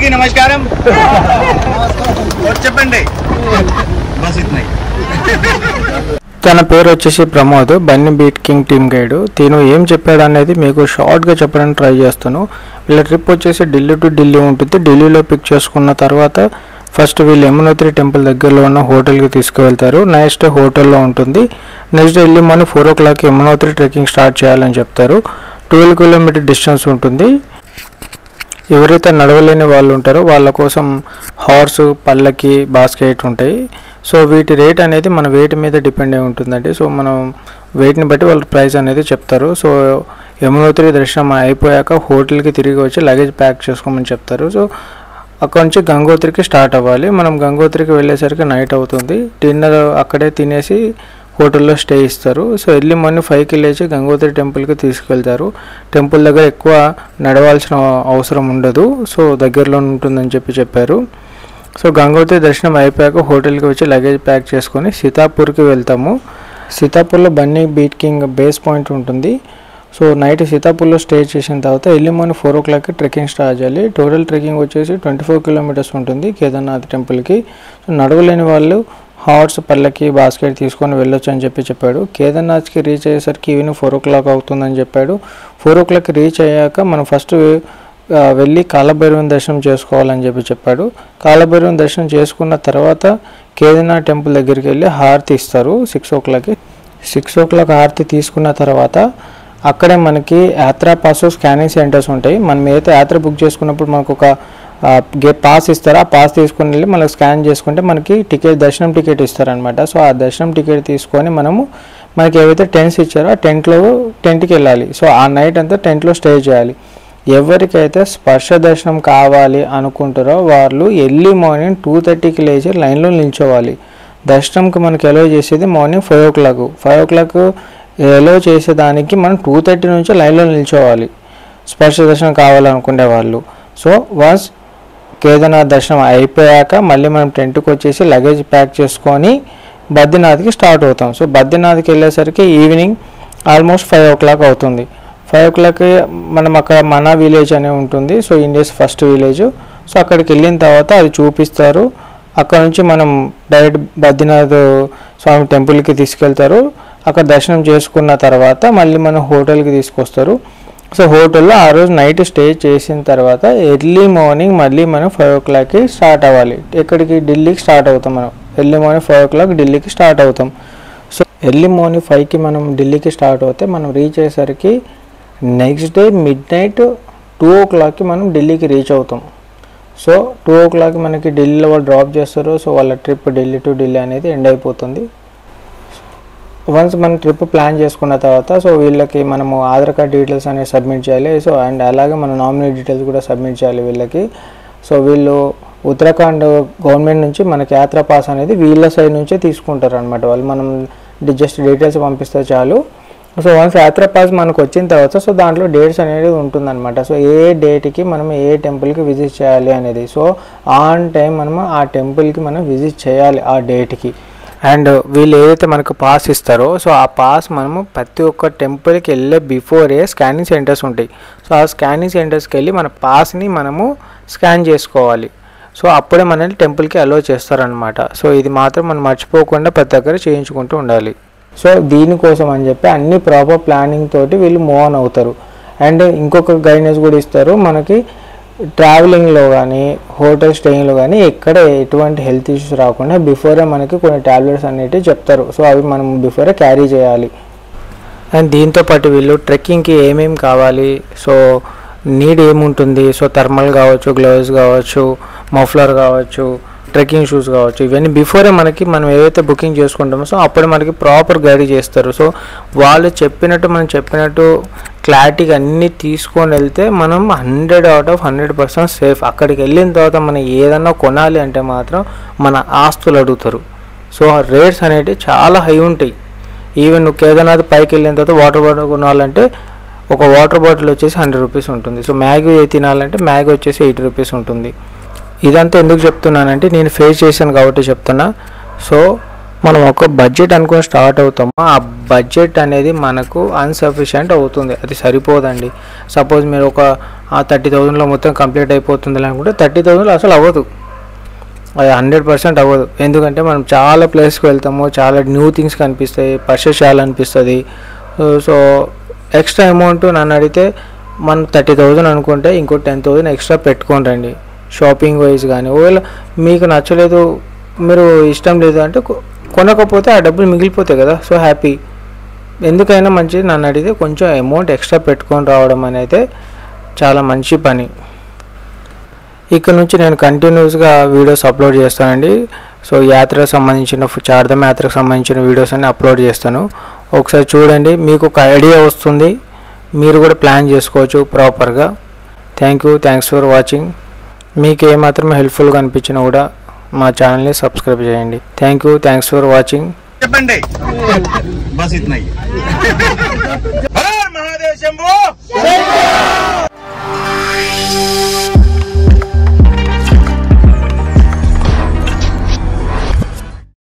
అందరికీ నమస్కారం. చెప్పండి. తన పేరు వచ్చేసి ప్రమోద్, బన్నీ బీట్ కింగ్ టీమ్ గైడ్. తిను ఏం చెప్పాడు అనేది మీకు షార్ట్గా చెప్పడానికి ట్రై చేస్తాను. వీళ్ళ ట్రిప్ వచ్చేసి ఢిల్లీ టు ఢిల్లీ ఉంటుంది. ఢిల్లీలో పిక్ చేసుకున్న తర్వాత ఫస్ట్ వీళ్ళు యమునోత్రి టెంపుల్ దగ్గరలో ఉన్న హోటల్కి తీసుకువెళ్తారు. నెక్స్ట్ హోటల్లో ఉంటుంది. Next day early morning 4 o'clock Yamunotri trekking start చేయాలని చెప్తారు. 12 kilometer డిస్టెన్స్ ఉంటుంది. ఎవరైతే నడవలేని వాళ్ళు ఉంటారో వాళ్ళ కోసం హార్స్, పల్లకి, బాస్కెట్ ఉంటాయి. సో వీటి రేట్ అనేది మన వెయిట్ మీద డిపెండ్ అయి ఉంటుందండి. సో మనం వెయిట్ని బట్టి వాళ్ళు ప్రైస్ అనేది చెప్తారు. సో యమునోత్రి దర్శనం అయిపోయాక హోటల్కి తిరిగి వచ్చి లగేజ్ ప్యాక్ చేసుకోమని చెప్తారు. సో అక్కడ నుంచి గంగోత్రికి స్టార్ట్ అవ్వాలి. మనం గంగోత్రికి వెళ్ళేసరికి నైట్ అవుతుంది. డిన్నర్ అక్కడే తినేసి హోటల్లో స్టే ఇస్తారు. సో ఎర్లీ మార్నింగ్ 5కి లేచి గంగోత్రి టెంపుల్కి తీసుకెళ్తారు. టెంపుల్ దగ్గర ఎక్కువ నడవాల్సిన అవసరం ఉండదు. సో దగ్గరలో ఉంటుందని చెప్పారు. సో గంగోత్రి దర్శనం అయిపోయాక హోటల్కి వచ్చి లగేజ్ ప్యాక్ చేసుకొని సీతాపూర్కి వెళ్తాము. సీతాపూర్లో బన్నీ బీట్ కింగ్ బేస్ పాయింట్ ఉంటుంది. సో నైట్ సీతాపూర్లో స్టే చేసిన తర్వాత early morning 4 o'clock trekking start చేయాలి. టోటల్ ట్రెక్కింగ్ వచ్చేసి 24 kilometers ఉంటుంది కేదార్నాథ్ టెంపుల్కి. సో నడవలేని వాళ్ళు హార్స్, పల్లకి, బాస్కెట్ తీసుకొని వెళ్ళొచ్చు అని చెప్పాడు. కేదార్నాథ్కి రీచ్ అయ్యేసరికి ఈవినింగ్ 4 o'clock అవుతుందని చెప్పాడు. 4 o'clock రీచ్ అయ్యాక మనం ఫస్ట్ వెళ్ళి కాలభైరవం దర్శనం చేసుకోవాలని చెప్పాడు. కాలభైరవం దర్శనం చేసుకున్న తర్వాత కేదార్నాథ్ టెంపుల్ దగ్గరికి వెళ్ళి హారతి ఇస్తారు 6 o'clock. 6 o'clock హారతి తీసుకున్న తర్వాత అక్కడే మనకి యాత్రా పాస్, స్కానింగ్ సెంటర్స్ ఉంటాయి. మనం ఏదైతే యాత్ర బుక్ చేసుకున్నప్పుడు మనకు ఒక పాస్ ఇస్తారు. ఆ పాస్ తీసుకొని వెళ్ళి మనకు స్కాన్ చేసుకుంటే మనకి దర్శనం టికెట్ ఇస్తారనమాట. సో ఆ దర్శనం టికెట్ తీసుకొని మనకి ఏవైతే టెంట్స్ ఇచ్చారో ఆ టెంట్కి వెళ్ళాలి. సో ఆ నైట్ అంతా టెంట్లో స్టే చేయాలి. ఎవరికైతే స్పర్శ దర్శనం కావాలి అనుకుంటారో వాళ్ళు ఎర్లీ మార్నింగ్ 2:30కి లేచి లైన్లో నిల్చోవాలి. దర్శనంకి మనకి ఎలో చేసేది మార్నింగ్ 5 o'clock. 5 o'clock ఎలో చేసేదానికి మనం 2:30 నుంచి లైన్లో నిల్చోవాలి స్పర్శ దర్శనం కావాలనుకునే వాళ్ళు. సో వన్స్ కేదార్నాథ్ దర్శనం అయిపోయాక మళ్ళీ మనం టెంట్కి వచ్చేసి లగేజ్ ప్యాక్ చేసుకొని బద్రీనాథ్కి స్టార్ట్ అవుతాం. సో బద్రీనాథ్కి వెళ్ళేసరికి ఈవినింగ్ ఆల్మోస్ట్ 5 o'clock అవుతుంది. 5 o'clock మనం అక్కడ మనా విలేజ్ అనే ఉంటుంది. So India's first village. So అక్కడికి వెళ్ళిన తర్వాత అది చూపిస్తారు. అక్కడ నుంచి మనం డైరెక్ట్ బద్రీనాథ్ స్వామి టెంపుల్కి తీసుకెళ్తారు. అక్కడ దర్శనం చేసుకున్న తర్వాత మళ్ళీ మనం హోటల్కి తీసుకొస్తారు. సో హోటల్లో ఆ రోజు నైట్ స్టే చేసిన తర్వాత ఎర్లీ మార్నింగ్ మళ్ళీ మనం 5 o'clockకి స్టార్ట్ అవ్వాలి. ఎక్కడికి? ఢిల్లీకి స్టార్ట్ అవుతాం. మనం ఎర్లీ మార్నింగ్ 5 o'clock ఢిల్లీకి స్టార్ట్ అవుతాం. సో ఎర్లీ మార్నింగ్ 5కి మనం ఢిల్లీకి స్టార్ట్ అవుతే మనం రీచ్ అయ్యేసరికి నెక్స్ట్ డే midnight 2 o'clockకి మనం ఢిల్లీకి రీచ్ అవుతాం. సో 2 o'clock మనకి ఢిల్లీలో వాళ్ళు డ్రాప్ చేస్తారు. సో వాళ్ళ ట్రిప్ ఢిల్లీ టు ఢిల్లీ అనేది ఎండ్ అయిపోతుంది. వన్స్ మనం ట్రిప్ ప్లాన్ చేసుకున్న తర్వాత సో వీళ్ళకి మనము ఆధార్ కార్డ్ డీటెయిల్స్ అనేవి సబ్మిట్ చేయాలి. సో అండ్ అలాగే మన నామినీ డీటెయిల్స్ కూడా సబ్మిట్ చేయాలి వీళ్ళకి. సో వీళ్ళు ఉత్తరాఖండ్ గవర్నమెంట్ నుంచి మనకి యాత్రా పాస్ అనేది వీళ్ళ సైడ్ నుంచే తీసుకుంటారు అనమాట. వాళ్ళు మనం జస్ట్ డీటెయిల్స్ పంపిస్తే చాలు. సో వన్స్ యాత్రా పాస్ మనకు వచ్చిన తర్వాత సో దాంట్లో డేట్స్ అనేది ఉంటుందన్నమాట. సో ఏ డేట్కి మనం ఏ టెంపుల్కి విజిట్ చేయాలి అనేది. సో ఆన్ టైం మనము ఆ టెంపుల్కి మనం విజిట్ చేయాలి ఆ డేట్కి. అండ్ వీళ్ళు ఏదైతే మనకు పాస్ ఇస్తారో సో ఆ పాస్ మనము ప్రతి ఒక్క టెంపుల్కి వెళ్ళే బిఫోరే స్కానింగ్ సెంటర్స్ ఉంటాయి. సో ఆ స్కానింగ్ సెంటర్స్కి వెళ్ళి మన పాస్ని మనము స్కాన్ చేసుకోవాలి. సో అప్పుడే మనల్ని టెంపుల్కి అలో చేస్తారనమాట. సో ఇది మాత్రం మనం మర్చిపోకుండా ప్రతి దగ్గర చేయించుకుంటూ ఉండాలి. సో దీనికోసం అని చెప్పి అన్ని ప్రాపర్ ప్లానింగ్ తోటి వీళ్ళు మూవ్ ఆన్ అవుతారు. అండ్ ఇంకొక గైడెన్స్ కూడా ఇస్తారు మనకి. ట్రావెలింగ్లో కానీ హోటల్ స్టేయింగ్లో కానీ ఎక్కడ ఎటువంటి హెల్త్ ఇష్యూస్ రాకుండా బిఫోరే మనకి కొన్ని ట్యాబ్లెట్స్ అనేటివి చెప్తారు. సో అవి మనం బిఫోరే క్యారీ చేయాలి. అండ్ దీంతోపాటు వీళ్ళు ట్రెక్కింగ్కి ఏమేమి కావాలి, సో నీడ్ ఏముంటుంది, సో థర్మల్ కావచ్చు, గ్లౌస్ కావచ్చు, మఫ్లర్ కావచ్చు, ట్రెక్కింగ్ షూస్ కావచ్చు, ఇవన్నీ బిఫోరే మనం ఏవైతే బుకింగ్ చేసుకుంటామో సో అప్పుడు మనకి ప్రాపర్ గైడ్ చేస్తారు. సో వాళ్ళు మనం చెప్పినట్టు క్లారిటీగా అన్నీ తీసుకొని వెళ్తే మనం 100 out of 100% సేఫ్. అక్కడికి వెళ్ళిన తర్వాత మనం ఏదన్నా కొనాలి అంటే మాత్రం మన ఆస్తులు అడుగుతారు. సో రేట్స్ అనేవి చాలా హై ఉంటాయి. ఈవెన్ నువ్వు కేదార్నాథ్ పైకి వెళ్ళిన తర్వాత వాటర్ బాటిల్ కొనాలంటే ఒక వాటర్ బాటిల్ వచ్చేసి 100 rupees ఉంటుంది. సో మ్యాగీ తినాలంటే మ్యాగీ వచ్చేసి 80 rupees ఉంటుంది. ఇదంతా ఎందుకు చెప్తున్నానంటే నేను ఫేస్ చేశాను కాబట్టి చెప్తున్నా. సో మనం ఒక బడ్జెట్ అనుకుని స్టార్ట్ అవుతామో ఆ బడ్జెట్ అనేది మనకు అన్సఫిషియంట్ అవుతుంది, అది సరిపోదండి. సపోజ్ మీరు ఒక 30,000లో మొత్తం కంప్లీట్ అయిపోతుంది అనుకుంటే 30,000లో అసలు అవ్వదు, అది 100% అవ్వదు. ఎందుకంటే మనం చాలా ప్లేస్కి వెళ్తాము, చాలా న్యూ థింగ్స్ కనిపిస్తాయి, పర్చేస్ చేయాలనిపిస్తుంది. సో ఎక్స్ట్రా అమౌంట్ నన్ను అడిగితే మనం 30,000 అనుకుంటే ఇంకో 10,000 ఎక్స్ట్రా పెట్టుకొని రండి షాపింగ్ వైజ్. కానీ ఒకవేళ మీకు నచ్చలేదు, మీరు ఇష్టం లేదు అంటే కొనకపోతే ఆ డబ్బులు మిగిలిపోతాయి కదా, సో హ్యాపీ. ఎందుకైనా మంచిది నన్ను అడిగితే కొంచెం అమౌంట్ ఎక్స్ట్రా పెట్టుకొని రావడం అనేది చాలా మంచి పని. ఇక్కడ నుంచి నేను కంటిన్యూస్గా వీడియోస్ అప్లోడ్ చేస్తానండి. సో యాత్రకు సంబంధించిన చార్ధామ్ యాత్రకు సంబంధించిన వీడియోస్ అన్ని అప్లోడ్ చేస్తాను, ఒకసారి చూడండి, మీకు ఒక ఐడియా వస్తుంది, మీరు కూడా ప్లాన్ చేసుకోవచ్చు ప్రాపర్గా. Thanks for watching. మీకు ఏమాత్రం హెల్ప్ఫుల్గా అనిపించినా కూడా మా ఛానల్ని సబ్స్క్రైబ్ చేయండి. Thanks for watching. చెప్పండి బస్ ఇట్నా మహాదేవ్ శంభో.